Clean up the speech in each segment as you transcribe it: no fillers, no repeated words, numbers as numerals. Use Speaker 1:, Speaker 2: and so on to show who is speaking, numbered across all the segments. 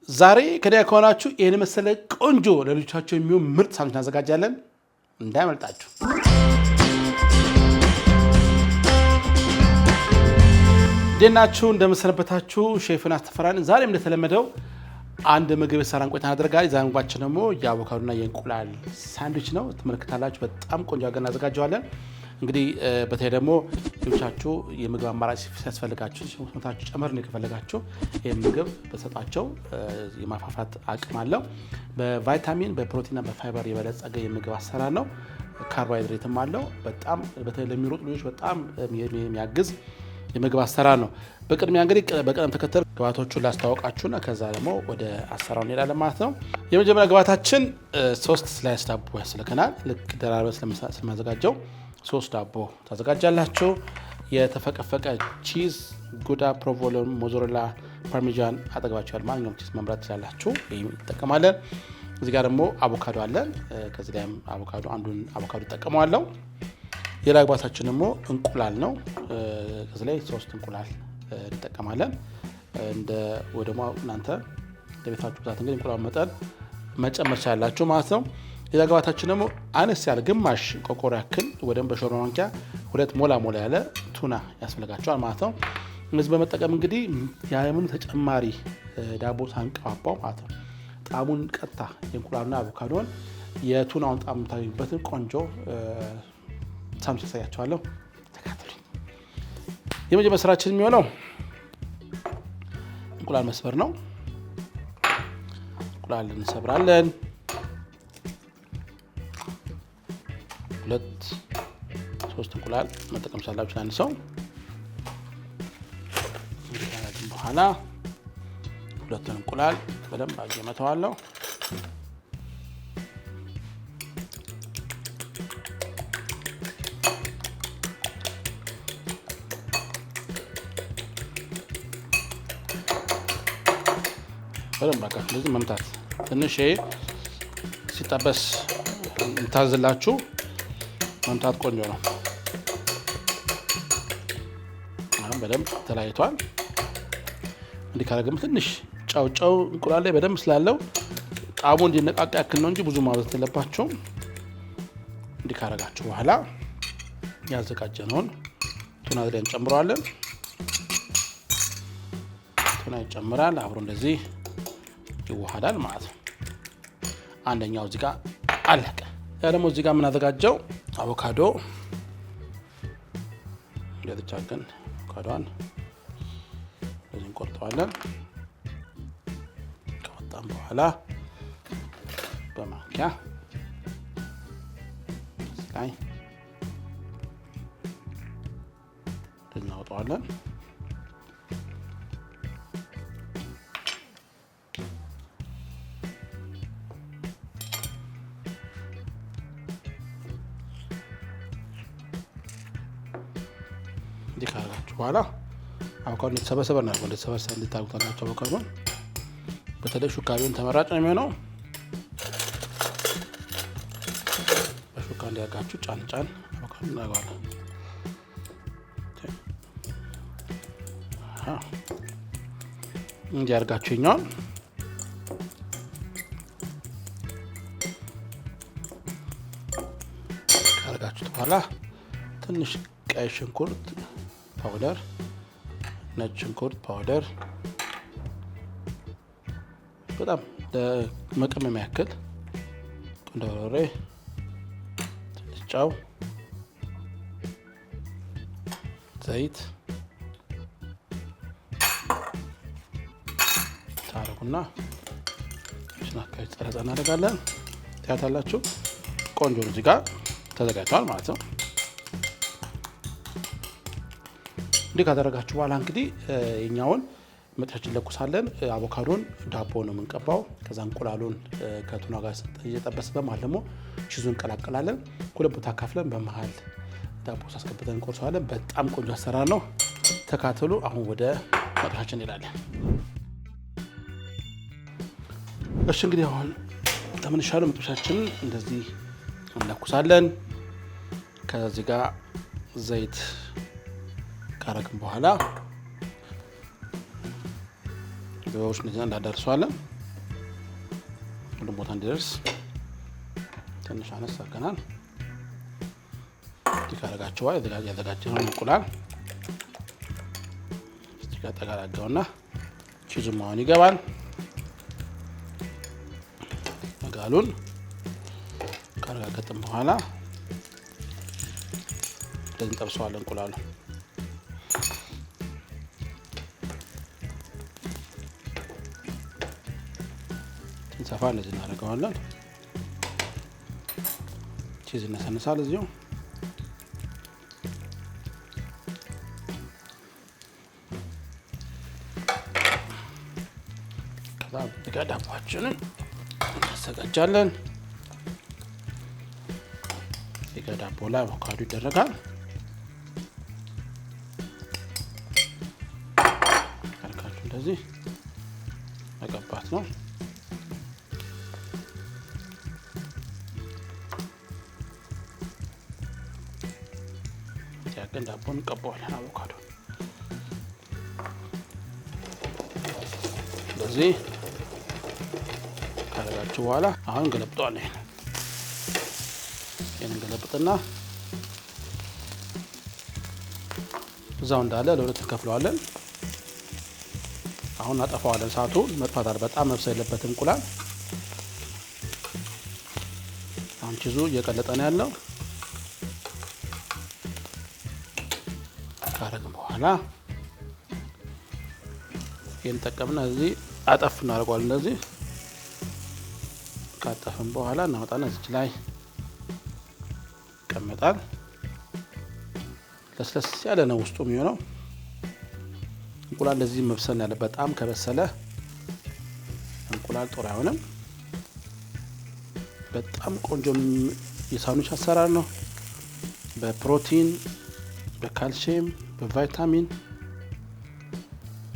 Speaker 1: ዛሬ ከዲያ ከሆናችሁ ይሄን መሰለ ቆንጆ ለልጆቻችሁ የሚሆን ምርጥ ሳንዱች እናዘጋጃለን። እንዳይመልጣችሁ። ደናችሁ እንደምሰነበታችሁ ሼፍና አስተፈራን ዛሬም እንደተለመደው አንድ ምግብ ሰራን ቆይታ እናደርጋለን። ዛሬ ምግባችን ደግሞ የአቮካዶና የእንቁላል ሳንዱች ነው። ተመልክታላችሁ በጣም ቆንጆ አድርገን እናዘጋጀዋለን። እንግዲህ በተለይ ደግሞ ልጆቻችሁ የምግብ አማራጭ ሲያስፈልጋችሁ ሰውነታችሁ ጨመር ነው ከፈለጋችሁ ይሄን ምግብ በሰጣቸው የማፋፋት አቅም አለው። በቫይታሚን በፕሮቲንና በፋይበር የበለጸገ የምግብ አሰራር ነው። ካርቦሃይድሬትም አለው። በጣም በተለይ ለሚሮጡ ልጆች በጣም የሚያግዝ የምግብ አሰራር ነው። በቅድሚያ እንግዲህ በቀደም ተከተል ግብአቶቹን ላስተዋወቃችሁና ከዛ ደግሞ ወደ አሰራሩ እንሄዳለን ማለት ነው። የመጀመሪያ ግብአታችን 3 ስላይስ ዳቦ ያስፈልገናል። ልክ ደራርበን ስለማዘጋጀው 3 ዳቦ ታዘጋጃላችሁ። የተፈቀፈቀ ቺዝ፣ ጉዳ፣ ፕሮቮሎን፣ ሞዞሬላ፣ ፓርሚጃን አጠገባችኋል። ማንኛውም ቺዝ መምረጥ ትችላላችሁ። ይሄን እንጠቀማለን። እዚህ ጋር ደግሞ አቮካዶ አለን። ከዚህ ላይም አንዱን አቮካዶ እጠቀመዋለሁ። ሌላ ግብአታችን ደግሞ እንቁላል ነው። ከዚህ ላይ 3 እንቁላል እንጠቀማለን። ወይ ደግሞ እናንተ ለቤታችሁ ብዛት እንግዲህ እንቁላል መጠን መጨመር ትችላላችሁ ማለት ነው። ሌላ ግብአታችን ደግሞ አነስ ያለ ግማሽ ቆቆሮ ያክል ወደም በሾርባ ማንኪያ 2 ሞላ ያለ ቱና ያስፈልጋቸዋል ማለት ነው። እነዚህ በመጠቀም እንግዲህ ያለምንም ተጨማሪ ዳቦ ሳንቀባባው ማለት ነው ጣዕሙን ቀጥታ የእንቁላልና አቮካዶን የቱናውን ጣዕም የምታገኙበትን ቆንጆ ሳንዱች ያሳያችኋለሁ። ተከታተሉኝ። የመጀመሪያ ስራችን የሚሆነው እንቁላል መስበር ነው። እንቁላል እንሰብራለን። 2-3 እንቁላል መጠቀም ሳላችሁ አንድ ሰው እንዲታረግም በኋላ ሁለቱን እንቁላል በደንብ አገመተዋለሁ። በደንብ አጋችሁ እንደዚህ መምታት። ትንሽ ሲጠበስ እንታዝላችሁ መምታት ቆንጆ ነው። አሁን በደንብ ተለያይቷል። እንዲህ ካረግም ትንሽ ጫው እንቁላል ላይ በደንብ ስላለው ጣዕሙ እንዲነቃቃ ያክል ነው እንጂ ብዙ ማብዛት የለባቸውም። እንዲህ ካረጋችሁ በኋላ ያዘጋጀነውን ቱና ላይ እንጨምረዋለን። ቱና ይጨምራል። አብሮ እንደዚህ ይዋሃዳል ማለት ነው። አንደኛው እዚህ ጋር አለቀ። ያ ደግሞ እዚህ ጋር የምናዘጋጀው አቮካዶ ለጥጫቅን አቮካዶን እዚህ እንቆርጠዋለን። ከወጣን በኋላ በማንኪያ ላይ እናወጣዋለን። እንዲህ ካረጋችሁ በኋላ አቮካዶ እንደተሰበሰበ እናድርገው። እንደተሰበሰበ እንድታውቁታላችሁ አቮካዶ በተለይ ሹካ ቢሆን ተመራጭ ነው የሚሆነው። በሹካ እንዲያርጋችሁ ጫን አቮካዶ እናደርገዋለን። እንዲያርጋችሁ ይኛል ካረጋችሁት በኋላ ትንሽ ቀይ ሽንኩርት ፓውደር፣ ነጭ ሽንኩርት ፓውደር በጣም ለመቀመም ያክል ቁንዶ በርበሬ፣ ትንሽ ጨው፣ ዘይት ታረጉና ሽናካይ ጸረጻ እናደርጋለን። ታያታላችሁ። ቆንጆ ነው። እዚህ ጋር ተዘጋጅቷል ማለት ነው። እንዲህ ካደረጋችሁ በኋላ እንግዲህ የኛውን መጥቻችን ለኩሳለን። አቮካዶን ዳቦ ነው የምንቀባው። ከዛ እንቁላሉን ከቱና ጋር እየጠበስ በመሃል ደግሞ ቺዙን እንቀላቀላለን። ሁለት ቦታ ካፍለን በመሃል ዳቦ ሳስገብተን እንቆርሰዋለን። በጣም ቆንጆ አሰራር ነው። ተካተሉ። አሁን ወደ መጥቻችን እንሄዳለን። እሺ እንግዲህ አሁን ተመልሻለሁ። መጥቻችንን እንደዚህ እንለኩሳለን። ከዚህ ጋር ዘይት ካረግን በኋላ ዶሮዎች እንደዚህ እንዳደርሰዋለን። ሁሉም ቦታ እንዲደርስ ትንሽ አነስ አድርገናል። ካረጋችሁ ያዘጋጀነው እንቁላል እዚህ ጋር ተጋራጋውና ቺዙ ማውን ይገባል። መጋሉን ካረጋገጥን በኋላ እንጠብሰዋለን። እንቁላሉ እንሰፋ እንደዚህ እናደርገዋለን። ቺዝ እናሰንሳል እዚሁ ከዛ ዳቦአችንን እናዘጋጃለን። ዳቦ ላይ አቮካዶ ይደረጋል። አርካችሁ እንደዚህ መቀባት ነው። ያገን ዳቦን እንቀባዋለን። አቮካዶ እንደዚህ ካረጋችሁ በኋላ አሁን ገለብጠዋለን። ይሄን ገለብጥና እዛው እንዳለ ለሁለት ከፍለዋለን። አሁን እናጠፋዋለን። እሳቱ መጥፋት አለ። በጣም መብሰል የለበትም እንቁላል። አሁን ቺዙ እየቀለጠ ነው ያለው። ካረግን በኋላ ይሄን ተጠቀምና እዚህ አጠፍ እናደርገዋለን። እንደዚህ ካጠፍን በኋላ እናወጣና እዚህ ላይ ይቀመጣል። ለስለስ ያለ ነው ውስጡ የሚሆነው። እንቁላል ለዚህ መብሰል ያለ በጣም ከበሰለ እንቁላል ጥሩ አይሆንም። በጣም ቆንጆ የሳንዱች አሰራር ነው። በፕሮቲን፣ በካልሲየም፣ በቫይታሚን፣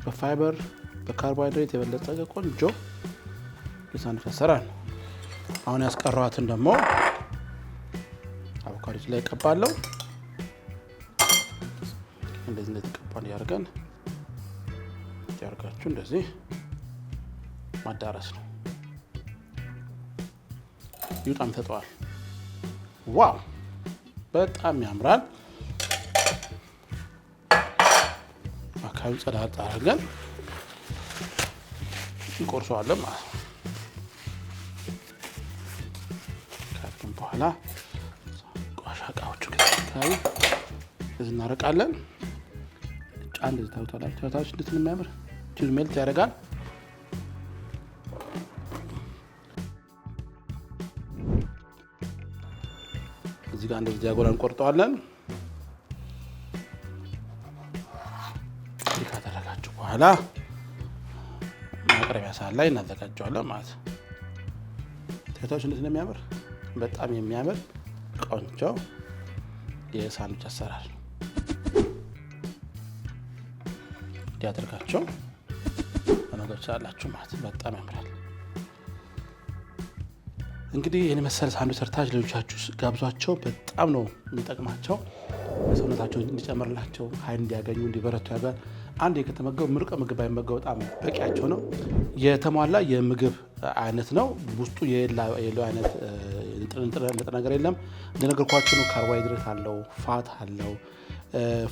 Speaker 1: በፋይበር፣ በካርቦሃይድሬት የበለጸገ ቆንጆ የሳንዱች አሰራር ነው። አሁን ያስቀረዋትን ደግሞ አቮካዶ ላይ እቀባለሁ። እንደዚህ ተቀባን ያርገን ያርጋችሁ እንደዚህ ማዳረስ ነው። ይጣም ተጠዋል። ዋው በጣም ያምራል። አካባቢ ጸዳት አድርገን እንቆርሰዋለን ማለት ነው። ካርቱን በኋላ ቆሻሻዎቹ ከታዩ እዚህ እናረቃለን። አንድ ታውታላችሁ እንዴት ነው የሚያምር ቺዝ ሜልት ያደርጋል። እዚህ ጋር እንደዚህ ዲያጎናል እንቆርጠዋለን። እዚህ ካደረጋችሁ በኋላ ማቅረቢያ ሳህን ላይ እናዘጋጀዋለን ማለት ነው። ታውታላችሁ እንዴት ነው የሚያምር በጣም የሚያምር ቆንጆ የሳንዱች አሰራር ያደርጋቸው መናገር አላችሁ ማለት በጣም ያምራል። እንግዲህ ይሄን መሰል ሳንዱች ሰርታችሁ ልጆቻችሁ ጋብዟቸው። በጣም ነው የሚጠቅማቸው። ሰውነታቸው እንዲጨምርላቸው፣ ኃይል እንዲያገኙ፣ እንዲበረቱ ያጋል። አንድ ከተመገቡ ምርጥ ምግብ አይመገቡ በጣም በቂያቸው ነው። የተሟላ የምግብ አይነት ነው። ውስጡ የሌለው አይነት ንጥረ ነገር የለም። እንደነገርኳችሁ ነው። ካርቦሃይድሬት አለው፣ ፋት አለው፣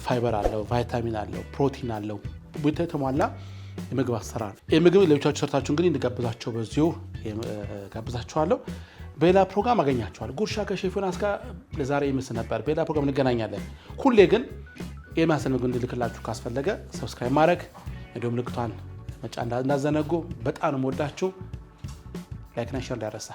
Speaker 1: ፋይበር አለው፣ ቫይታሚን አለው፣ ፕሮቲን አለው። የተሟላ የምግብ አሰራር ነው። የምግብ ለብቻችሁ ሰርታችሁ እንግዲህ እንድጋብዛቸው በዚሁ ጋብዛችኋለሁ። በሌላ ፕሮግራም አገኛችኋለሁ። ጉርሻ ከሼፍ ዮናስ ጋር ለዛሬ ይመስል ነበር። በሌላ ፕሮግራም እንገናኛለን። ሁሌ ግን የማሰል ምግብ እንድልክላችሁ ካስፈለገ ሰብስክራይብ ማድረግ እንዲሁም ምልክቷን መጫን እንዳዘነጉ። በጣም ነው የምወዳችሁ። ላይክና ሼር እንዳይረሳ።